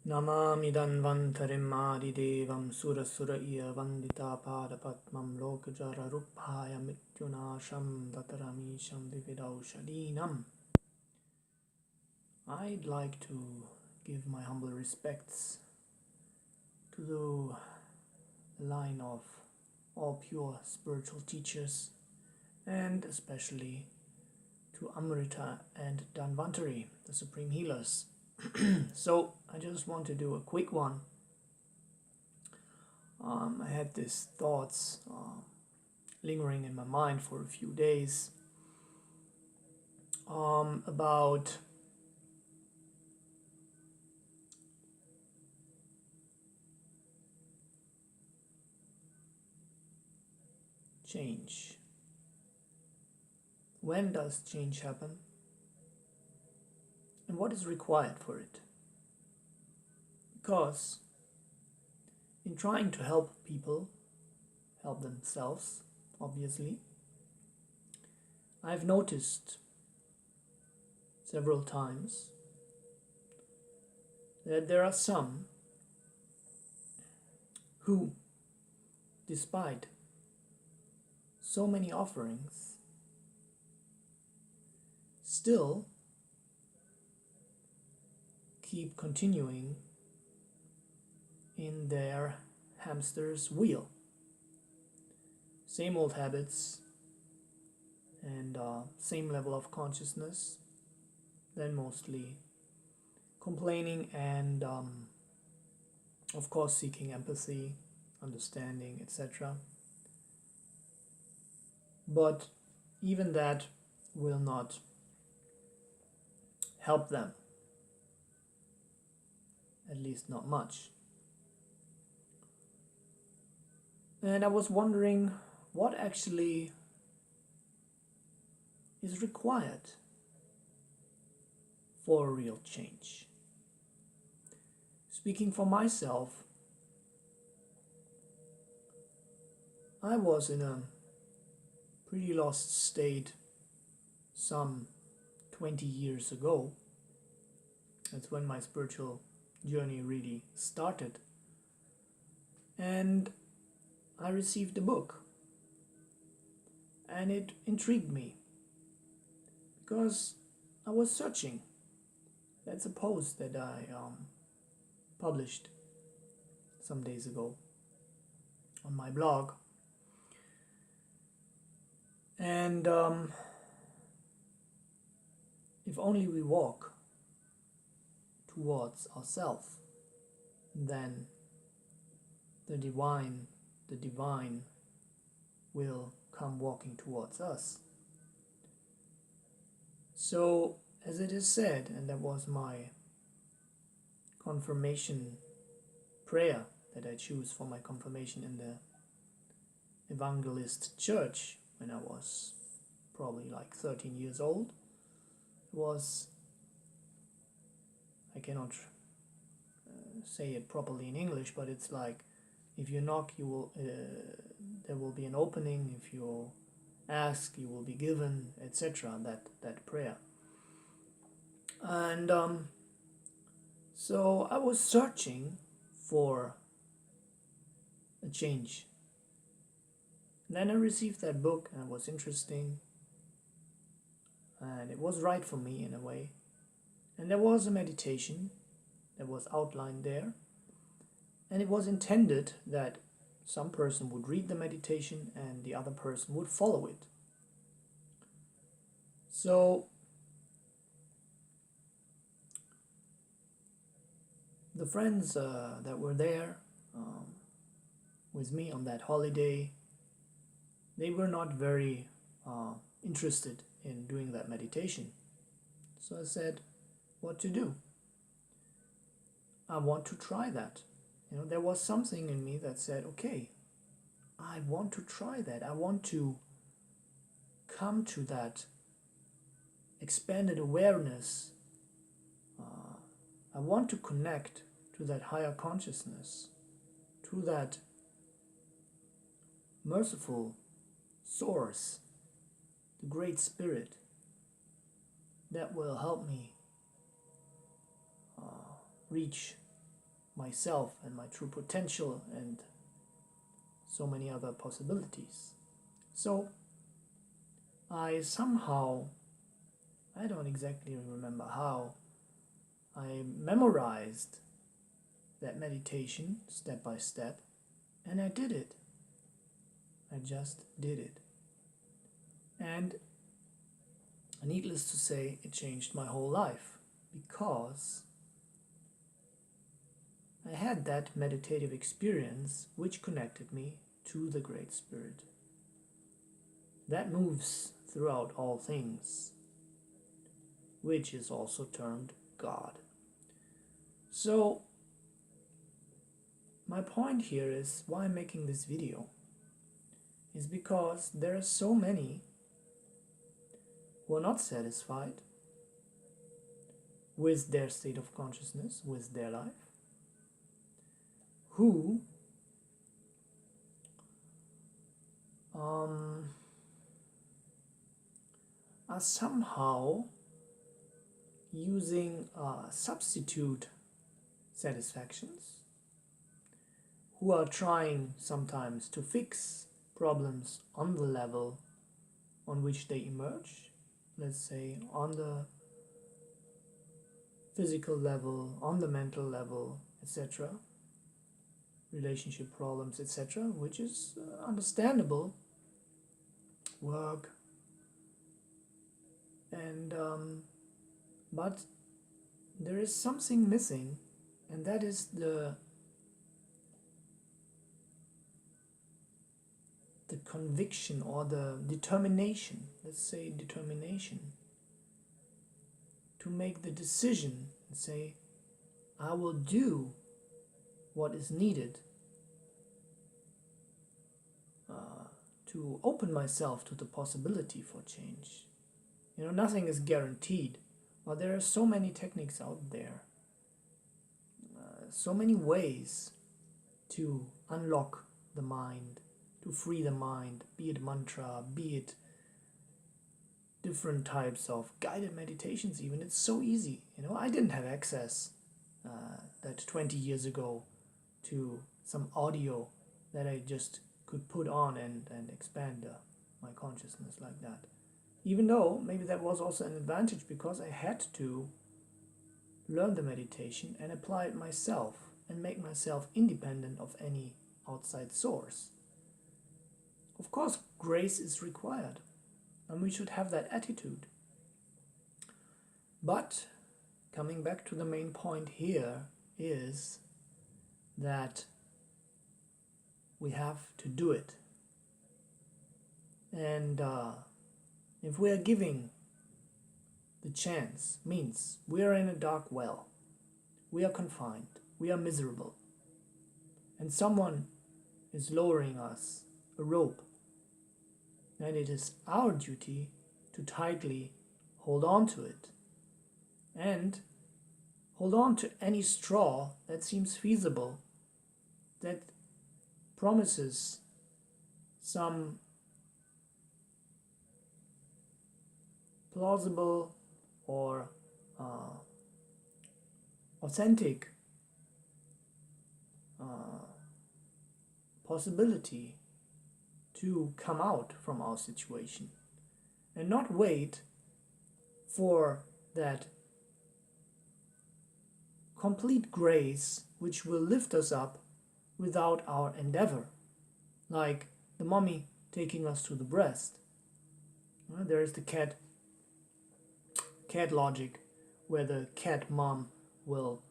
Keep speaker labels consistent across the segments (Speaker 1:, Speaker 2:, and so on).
Speaker 1: Namami Dhanvantarim Adidevam Surasura Iya Vandita Padapatmam Lokajara Ruphaya Mityunasham Dataramisham Dividaushadinam. I'd like to give my humble respects to the line of all pure spiritual teachers, and especially to Amrita and Dhanvantari, the supreme healers. So I just want to do a quick one. I had these thoughts lingering in my mind for a few days about change. When does change happen? And what is required for it? Because in trying to help people help themselves, obviously, I've noticed several times that there are some who, despite so many offerings, still keep continuing in their hamster's wheel. Same old habits and same level of consciousness, then mostly complaining and of course seeking empathy, understanding, etc. But even that will not help them, at least not much. And I was wondering what actually is required for a real change. Speaking for myself, I was in a pretty lost state some 20 years ago. That's when my spiritual journey really started. And I received a book. And it intrigued me. Because I was searching. That's a post that I published some days ago on my blog. And if only we walk towards ourselves, then the divine will come walking towards us. So, as it is said, and that was my confirmation prayer that I choose for my confirmation in the Evangelist Church when I was probably like 13 years old, was, I cannot say it properly in English, but it's like, if you knock, you will there will be an opening. If you ask, you will be given, etc. That prayer. And so I was searching for a change. Then I received that book, and it was interesting, and it was right for me in a way. And there was a meditation that was outlined there, and it was intended that some person would read the meditation and the other person would follow it. So the friends that were there with me on that holiday, they were not very interested in doing that meditation. So I said, what to do? I want to try that. There was something in me that said, okay, I want to try that. I want to come to that expanded awareness. I want to connect to that higher consciousness, to that merciful source, the Great Spirit that will help me reach myself and my true potential and so many other possibilities. So I somehow, I don't exactly remember how, I memorized that meditation step by step, and I did it. I just did it. And needless to say, it changed my whole life, because I had that meditative experience which connected me to the Great Spirit that moves throughout all things, which is also termed God. So my point here is, why I'm making this video is because there are so many who are not satisfied with their state of consciousness, with their life, who are somehow using substitute satisfactions, who are trying sometimes to fix problems on the level on which they emerge, let's say on the physical level, on the mental level, etc., relationship problems, etc., which is understandable, work, and but there is something missing, and that is the conviction or the determination, let's say determination, to make the decision and say, I will do what is needed to open myself to the possibility for change. You know, nothing is guaranteed, but there are so many techniques out there, so many ways to unlock the mind, to free the mind, be it mantra, be it different types of guided meditations even. It's so easy. You know, I didn't have access that 20 years ago to some audio that I just could put on and expand my consciousness like that. Even though maybe that was also an advantage, because I had to learn the meditation and apply it myself and make myself independent of any outside source. Of course, grace is required, and we should have that attitude. But coming back to the main point here is that we have to do it. And if we are giving the chance, means we are in a dark well, we are confined, we are miserable, and someone is lowering us a rope, then it is our duty to tightly hold on to it and hold on to any straw that seems feasible, that promises some plausible or authentic possibility to come out from our situation, and not wait for that complete grace which will lift us up without our endeavor, like the mommy taking us to the breast. There is the cat logic, where the cat mom will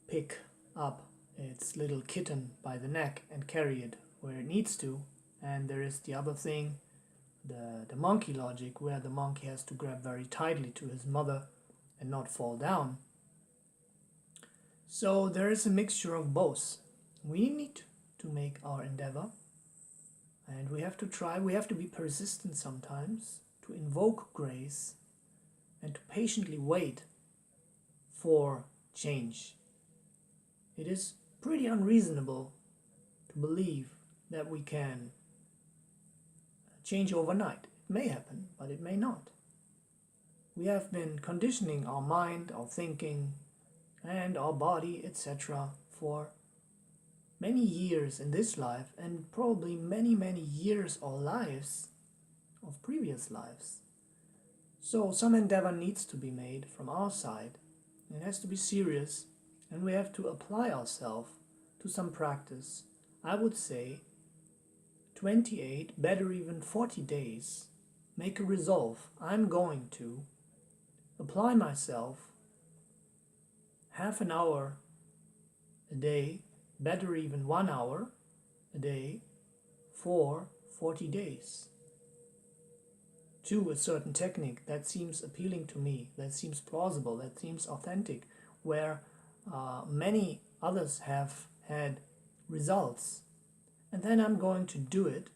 Speaker 1: pick up its little kitten by the neck and carry it where it needs to. And there is the other thing, the monkey logic, where the monkey has to grab very tightly to his mother and not fall down. So there is a mixture of both. We need to make our endeavor, and we have to try, we have to be persistent sometimes, to invoke grace and to patiently wait for change. It is pretty unreasonable to believe that we can change overnight. It may happen, but it may not. We have been conditioning our mind, our thinking, and our body, etc., for many years in this life, and probably many, many years or lives of previous lives. So some endeavor needs to be made from our side. It has to be serious, and we have to apply ourselves to some practice. I would say 28, better even 40 days. Make a resolve. I'm going to apply myself half an hour a day, better even 1 hour a day, for 40 days. To a certain technique that seems appealing to me, that seems plausible, that seems authentic, where many others have had results. And then I'm going to do it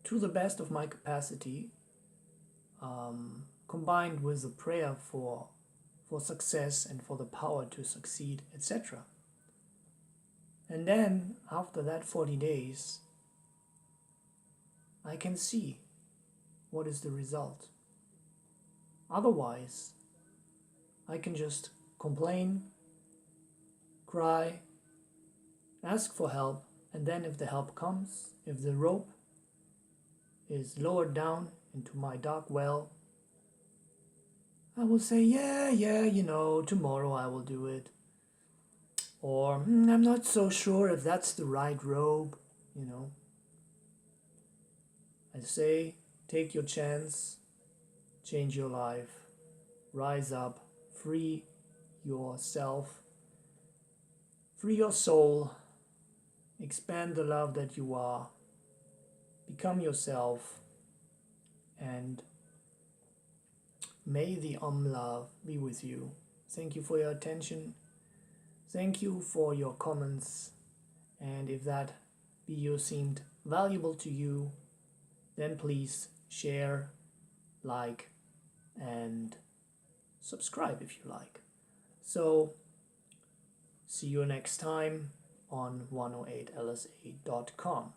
Speaker 1: to the best of my capacity, combined with a prayer for success and for the power to succeed, etc. And then, after that 40 days, I can see what is the result. Otherwise, I can just complain, cry, ask for help, and then if the help comes, if the rope is lowered down into my dark well, I will say, yeah, tomorrow I will do it. Or, I'm not so sure if that's the right rope, I say, take your chance, change your life, rise up, free yourself, free your soul, expand the love that you are, become yourself, and may the OM-Love be with you. Thank you for your attention. Thank you for your comments. And if that video seemed valuable to you, then please share, like, and subscribe if you like. So, see you next time on 108lsa.com.